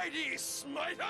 mighty SMITE!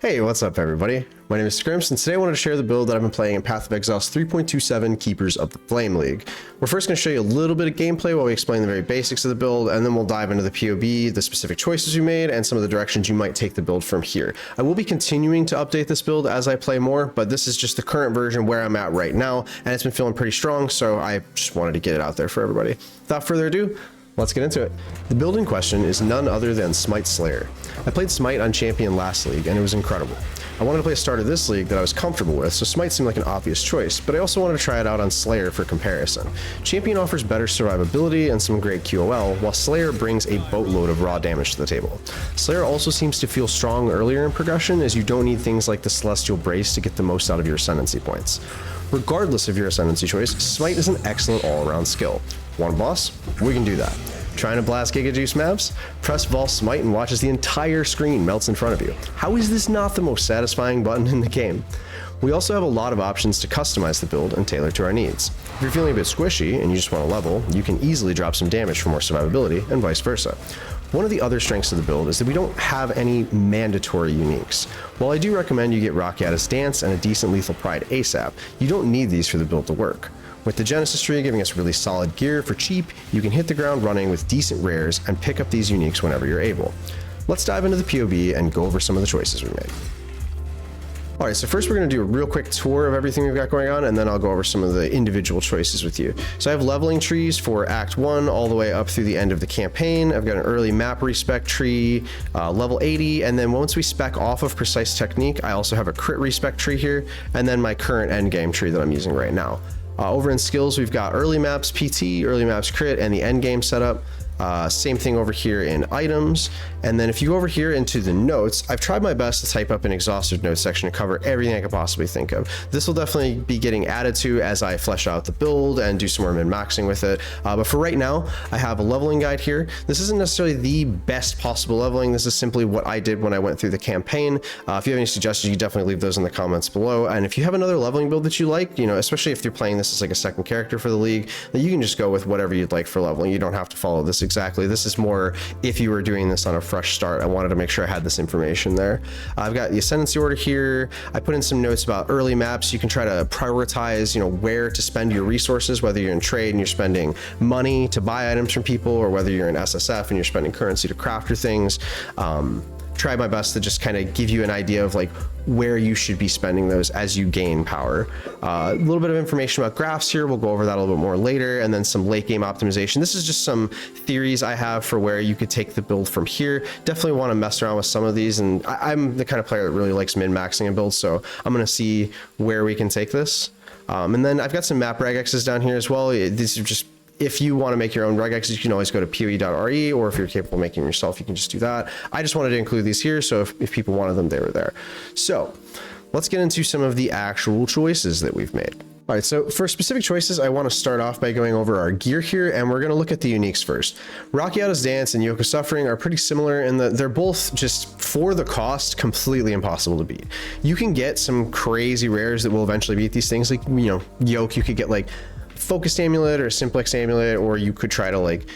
Hey, what's up everybody? My name is Scrimps, and today I wanted to share the build that I've been playing in Path of Exile's 3.27 Keepers of the Flame League. We're first going to show you a little bit of gameplay while we explain the very basics of the build, and then we'll dive into the PoB, the specific choices you made, and some of the directions you might take the build from here. I will be continuing to update this build as I play more, but this is just the current version where I'm at right now, and it's been feeling pretty strong, so I just wanted to get it out there for everybody. Without further ado, let's get into it. The build in question is none other than SMITE SLAYER. I played SMITE on Champion last league, and it was incredible. I wanted to play a starter this league that I was comfortable with, so SMITE seemed like an obvious choice, but I also wanted to try it out on SLAYER for comparison. Champion offers better survivability and some great QOL, while SLAYER brings a boatload of raw damage to the table. SLAYER also seems to feel strong earlier in progression, as you don't need things like the Celestial Brace to get the most out of your Ascendancy points. Regardless of your Ascendancy choice, SMITE is an excellent all-around skill. Want a boss? We can do that. Trying to blast Giga Juice maps? Press Vol Smite and watch as the entire screen melts in front of you. How is this not the most satisfying button in the game? We also have a lot of options to customize the build and tailor to our needs. If you're feeling a bit squishy and you just want to level, you can easily drop some damage for more survivability and vice versa. One of the other strengths of the build is that we don't have any mandatory uniques. While I do recommend you get Rakiata's Dance and a decent Lethal Pride ASAP, you don't need these for the build to work. With the Genesis tree giving us really solid gear for cheap, you can hit the ground running with decent rares and pick up these uniques whenever you're able. Let's dive into the PoB and go over some of the choices we made. Alright, so first we're going to do a real quick tour of everything we've got going on, and then I'll go over some of the individual choices with you. So I have leveling trees for Act 1 all the way up through the end of the campaign. I've got an early map respec tree, level 80, and then once we spec off of Precise Technique, I also have a crit respec tree here, and then my current endgame tree that I'm using right now. Over in skills, we've got early maps PT, early maps crit, and the endgame setup. Same thing over here in items. And then if you go over here into the notes, I've tried my best to type up an exhaustive notes section to cover everything I could possibly think of. This will definitely be getting added to as I flesh out the build and do some more min-maxing with it. But for right now, I have a leveling guide here. This isn't necessarily the best possible leveling. This is simply what I did when I went through the campaign. If you have any suggestions, you definitely leave those in the comments below. And if you have another leveling build that you like, you know, especially if you're playing this as like a second character for the league, then you can just go with whatever you'd like for leveling. You don't have to follow this exactly. This is more if you were doing this on a fresh start. I wanted to make sure I had this information there. I've got the Ascendancy order here. I put in some notes about early maps. You can try to prioritize, you know, where to spend your resources, whether you're in trade and you're spending money to buy items from people, or whether you're in SSF and you're spending currency to craft your things. Try my best to just kind of give you an idea of like where you should be spending those as you gain power. A little bit of information about graphs here. We'll go over that a little bit more later, and then some late game optimization. This is just some theories I have for where you could take the build from here. Definitely want to mess around with some of these, and I'm the kind of player that really likes min-maxing a build, so I'm going to see where we can take this. And then I've got some map regexes down here as well. These are just, if you want to make your own regexes, you can always go to PoE.re, or if you're capable of making them yourself, you can just do that. I just wanted to include these here, so if people wanted them, they were there. So let's get into some of the actual choices that we've made. All right, so for specific choices, I want to start off by going over our gear here, and we're going to look at the uniques first. Rakiata's Dance and Yoke of Suffering are pretty similar in that they're both just, for the cost, completely impossible to beat. You can get some crazy rares that will eventually beat these things, like, you know, Yoke, you could get like Focused Amulet or a Simplex Amulet, or you could try to like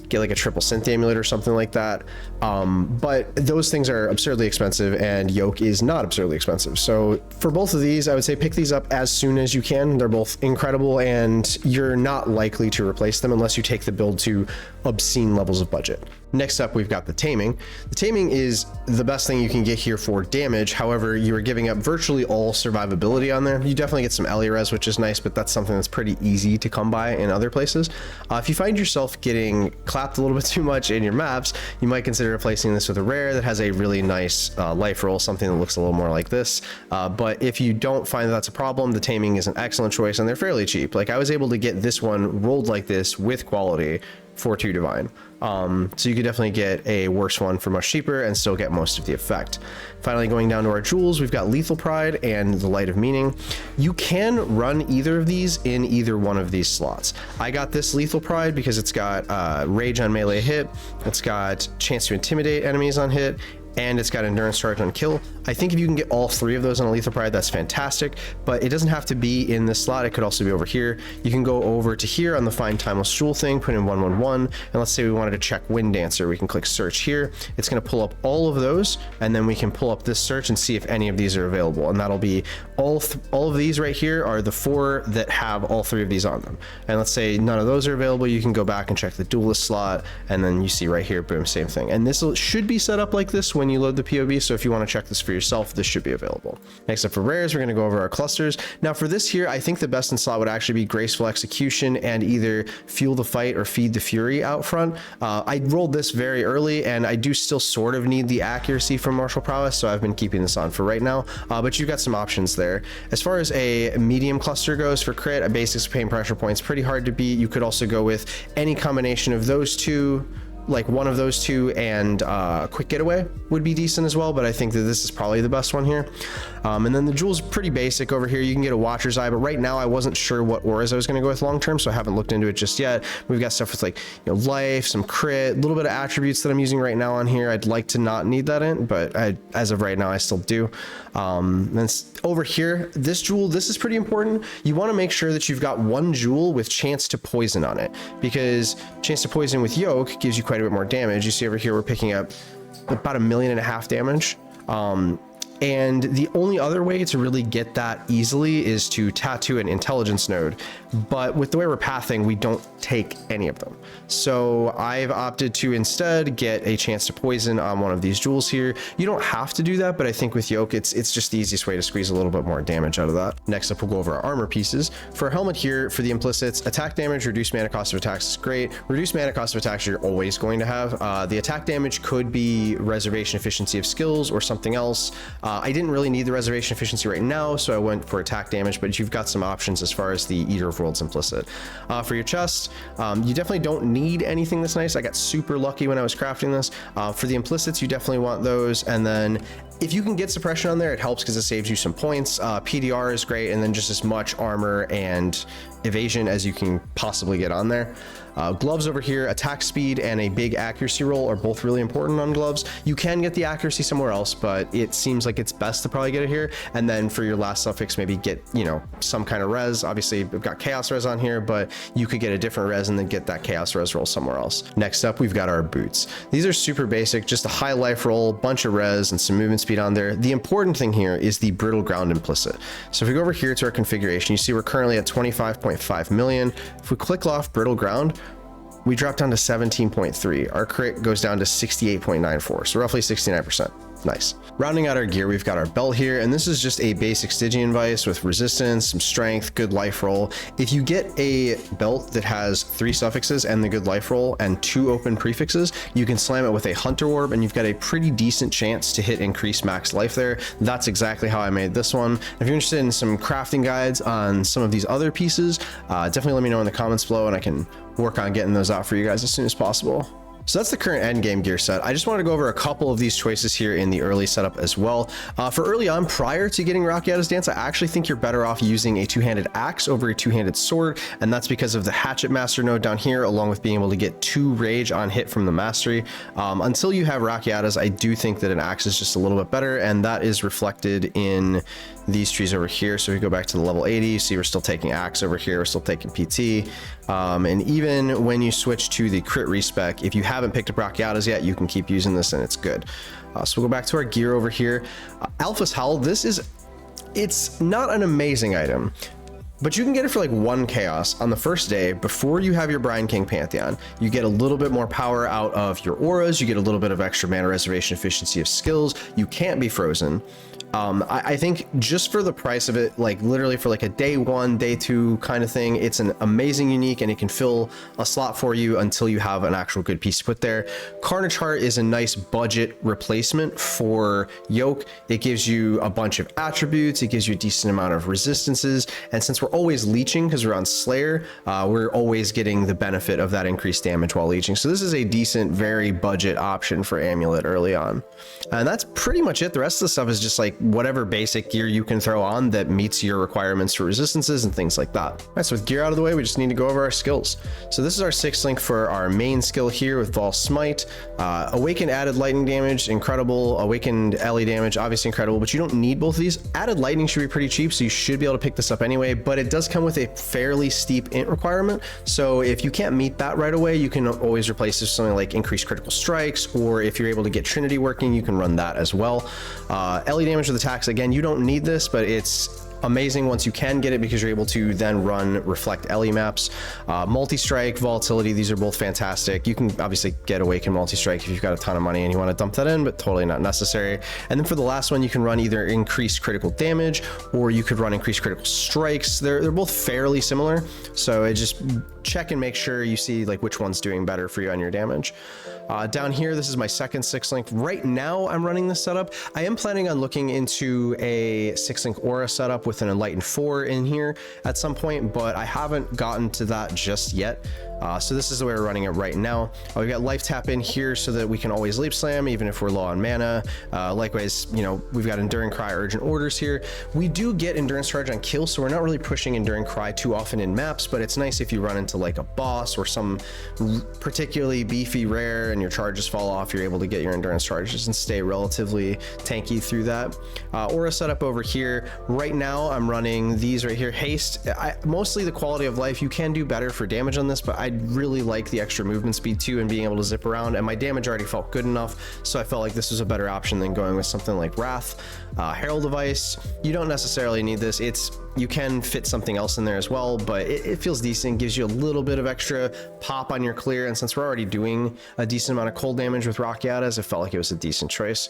get like a triple synth amulet or something like that. But those things are absurdly expensive, and Yoke is not absurdly expensive. So for both of these, I would say pick these up as soon as you can. They're both incredible, and you're not likely to replace them unless you take the build to obscene levels of budget. Next up, we've got the Taming. The Taming is the best thing you can get here for damage. However, you are giving up virtually all survivability on there. You definitely get some Ellie res, which is nice, but that's something that's pretty easy to come by in other places. If you find yourself getting clapped a little bit too much in your maps, you might consider replacing this with a rare that has a really nice life roll, something that looks a little more like this. But if you don't find that that's a problem, the Taming is an excellent choice, and they're fairly cheap. Like, I was able to get this one rolled like this with quality for 2 divine. So you could definitely get a worse one for much cheaper and still get most of the effect. Finally, going down to our jewels, we've got Lethal Pride and the Light of Meaning. You can run either of these in either one of these slots. I got this Lethal Pride because it's got Rage on melee hit, it's got Chance to Intimidate enemies on hit, and it's got endurance charge on kill. I think if you can get all 3 of those on a lethal pride, that's fantastic, but it doesn't have to be in this slot. It could also be over here. You can go over to here on the find timeless jewel thing, put in 111, and let's say we wanted to check Wind Dancer. We can click search here. It's going to pull up all of those, and then we can pull up this search and see if any of these are available, and that'll be all of these right here are the 4 that have all 3 of these on them. And let's say none of those are available, you can go back and check the duelist slot, and then you see right here, boom, same thing. And this should be set up like this when you load the PoB, so if you want to check this for yourself, this should be available. Next up for rares, we're going to go over our clusters. Now for this here, I think the best in slot would actually be Graceful Execution and either Fuel the Fight or Feed the Fury out front. I rolled this very early, and I do still sort of need the accuracy from Martial Prowess, so I've been keeping this on for right now, but you've got some options there. As far as a medium cluster goes for crit, a basics pain pressure points pretty hard to beat. You could also go with any combination of those 2, like one of those 2 and quick getaway would be decent as well, but I think that this is probably the best one here. And then the jewel's pretty basic over here. You can get a Watcher's Eye, but right now I wasn't sure what auras I was going to go with long term, so I haven't looked into it just yet. We've got stuff with like, you know, life, some crit, a little bit of attributes that I'm using right now on here. I'd like to not need that in, but as of right now I still do. Then over here, this jewel, this is pretty important. You want to make sure that you've got one jewel with chance to poison on it, because chance to poison with yoke gives you quite a bit more damage. You see over here we're picking up about 1.5 million damage. And the only other way to really get that easily is to tattoo an intelligence node, but with the way we're pathing, we don't take any of them. So I've opted to instead get a chance to poison on one of these jewels here. You don't have to do that, but I think with yoke, it's just the easiest way to squeeze a little bit more damage out of that. Next up, we'll go over our armor pieces. For a helmet here, for the implicits, attack damage, reduced mana cost of attacks is great. Reduced mana cost of attacks you're always going to have. The attack damage could be reservation efficiency of skills or something else. I didn't really need the reservation efficiency right now, so I went for attack damage, but you've got some options as far as the Eater of Worlds implicit. For your chest, you definitely don't need anything this nice. I got super lucky when I was crafting this. For the implicits, you definitely want those, and then if you can get suppression on there, it helps because it saves you some points. PDR is great, and then just as much armor and evasion as you can possibly get on there. Gloves over here, attack speed and a big accuracy roll are both really important on gloves. You can get the accuracy somewhere else, but it seems like it's best to probably get it here. And then for your last suffix, maybe get, you know, some kind of res. Obviously we've got chaos res on here, but you could get a different res and then get that chaos res roll somewhere else. Next up, we've got our boots. These are super basic, just a high life roll, bunch of res and some movement speed on there. The important thing here is the brittle ground implicit. So if we go over here to our configuration, you see we're currently at 25.5 million. If we click off brittle ground, we drop down to 17.3. Our crit goes down to 68.94, so roughly 69%. Nice. Rounding out our gear, we've got our belt here, and this is just a basic Stygian Vice with resistance, some strength, good life roll. If you get a belt that has 3 suffixes and the good life roll and 2 open prefixes, you can slam it with a Hunter Orb, and you've got a pretty decent chance to hit increased max life there. That's exactly how I made this one. If you're interested in some crafting guides on some of these other pieces, definitely let me know in the comments below, and I can work on getting those out for you guys as soon as possible. So that's the current endgame gear set. I just wanted to go over a couple of these choices here in the early setup as well. For early on, prior to getting Rakiata's Dance, I actually think you're better off using a 2-handed axe over a 2-handed sword, and that's because of the Hatchet Master node down here, along with being able to get 2 rage on hit from the mastery. Until you have Rakiata's, I do think that an axe is just a little bit better, and that is reflected in these trees over here. So if we go back to the level 80, you see we're still taking axe over here, we're still taking PT, and even when you switch to the crit respec, if you haven't picked up Rakiata's yet, you can keep using this and it's good. So we'll go back to our gear over here. Alpha's Howl, it's not an amazing item, but you can get it for like 1 chaos on the first day before you have your Brine King Pantheon. You get a little bit more power out of your auras, you get a little bit of extra mana reservation efficiency of skills, you can't be frozen. I think just for the price of it, like literally for like a day 1, day 2 kind of thing, it's an amazing unique, and it can fill a slot for you until you have an actual good piece to put there. Carnage Heart is a nice budget replacement for Yoke. It gives you a bunch of attributes, it gives you a decent amount of resistances, and since we're always leeching because we're on Slayer, we're always getting the benefit of that increased damage while leeching. So this is a decent, very budget option for Amulet early on. And that's pretty much it. The rest of the stuff is just like whatever basic gear you can throw on that meets your requirements for resistances and things like that. All right, so with gear out of the way, we just need to go over our skills. So this is our 6th link for our main skill here with Vol Smite. Awakened added lightning damage, incredible. Awakened Ellie damage, obviously incredible, but you don't need both of these. Added lightning should be pretty cheap, so you should be able to pick this up anyway, but it does come with a fairly steep int requirement. So if you can't meet that right away, you can always replace this with something like increased critical strikes, or if you're able to get Trinity working, you can run that as well. Ellie damage with attacks, again, you don't need this, but it's amazing once you can get it because you're able to then run reflect Ellie maps. Multi-strike, volatility, these are both fantastic. You can obviously get Awaken multi-strike if you've got a ton of money and you want to dump that in, but totally not necessary. And then for the last one, you can run either increased critical damage or you could run increased critical strikes. They're both fairly similar, so just check and make sure you see like which one's doing better for you on your damage. Down here, this is my second 6th link. Right now, I'm running this setup. I am planning on looking into a 6th link aura setup with an Enlightened 4 in here at some point, but I haven't gotten to that just yet. So this is the way we're running it right now. We've got life tap in here so that we can always leap slam even if we're low on mana. Likewise, you know, we've got Enduring Cry, Urgent Orders here. We do get Endurance Charge on kills, so we're not really pushing Enduring Cry too often in maps, but it's nice if you run into like a boss or some particularly beefy rare and your charges fall off, you're able to get your endurance charges and stay relatively tanky through that. Aura setup over here. Right now, I'm running these right here. Haste, mostly the quality of life. You can do better for damage on this, but I really like the extra movement speed too and being able to zip around, and my damage already felt good enough, so I felt like this was a better option than going with something like Wrath. Herald Device, you don't necessarily need this. You can fit something else in there as well, but it feels decent, gives you a little bit of extra pop on your clear, and since we're already doing a decent amount of cold damage with Rakiatas, it felt like it was a decent choice.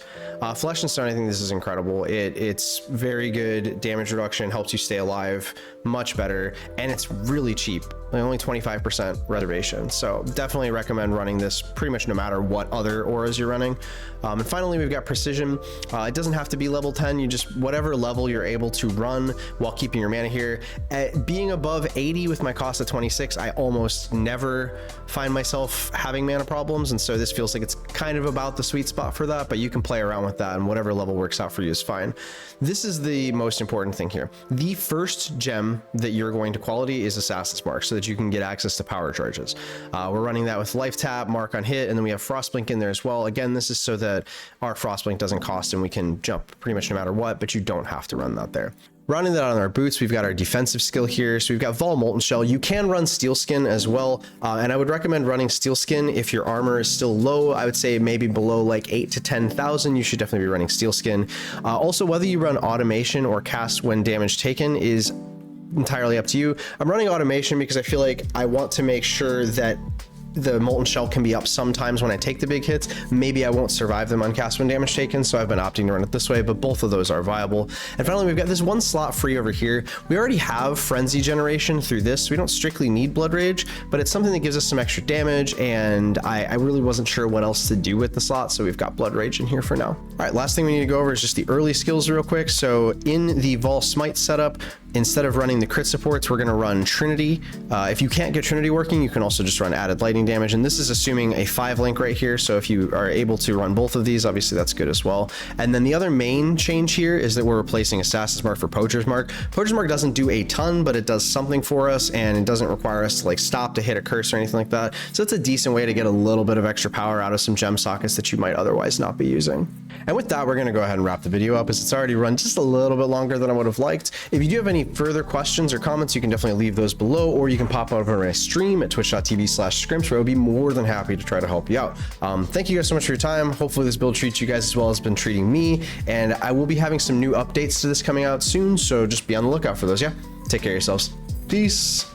Flesh and Stone, I think this is incredible. It's very good damage reduction, helps you stay alive much better, and it's really cheap, like only 25% reservation, so definitely recommend running this pretty much no matter what other auras you're running. And finally, we've got Precision. It doesn't have to be level 10, you just whatever level you're able to run while keeping your mana here. Being above 80 with my cost of 26, I almost never find myself having mana problems, and so this feels like it's kind of about the sweet spot for that, but you can play around with that and whatever level works out for you is fine. This is the most important thing here. The first gem that you're going to quality is Assassin's Mark, so that you can get access to power charges. We're running that with life tap, mark on hit, and then we have Frostblink in there as well. Again, this is so that our Frostblink doesn't cost and we can jump pretty much no matter what, but you don't have to run that there. Rounding that on our boots, we've got our defensive skill here. So we've got Vol Molten Shell. You can run Steel Skin as well, and I would recommend running Steel Skin if your armor is still low. I would say maybe below like 8 to 10,000. You should definitely be running Steel Skin. Also, whether you run Automation or cast when damage taken is entirely up to you. I'm running Automation because I feel like I want to make sure that the Molten Shell can be up sometimes when I take the big hits. Maybe I won't survive them on cast when damage taken, so I've been opting to run it this way, but both of those are viable. And finally, we've got this one slot free over here. We already have Frenzy generation through this, so we don't strictly need Blood Rage, but it's something that gives us some extra damage, and I really wasn't sure what else to do with the slot, so we've got Blood Rage in here for now. All right, last thing we need to go over is just the early skills real quick. So in the Vol Smite setup, instead of running the crit supports, we're going to run Trinity. If you can't get Trinity working, you can also just run added lightning damage, and this is assuming a 5 link right here, so if you are able to run both of these, obviously that's good as well. And then the other main change here is that we're replacing Assassin's Mark for Poacher's Mark. Poacher's Mark doesn't do a ton, but it does something for us, and it doesn't require us to like stop to hit a curse or anything like that, so it's a decent way to get a little bit of extra power out of some gem sockets that you might otherwise not be using. And with that, we're going to go ahead and wrap the video up, as it's already run just a little bit longer than I would have liked. If you do have any further questions or comments, you can definitely leave those below, or you can pop over my stream at twitch.tv/scrimps, where I'll be more than happy to try to help you out. Thank you guys so much for your time. Hopefully this build treats you guys as well as it's been treating me, and I will be having some new updates to this coming out soon, so just be on the lookout for those. Yeah, take care of yourselves. Peace.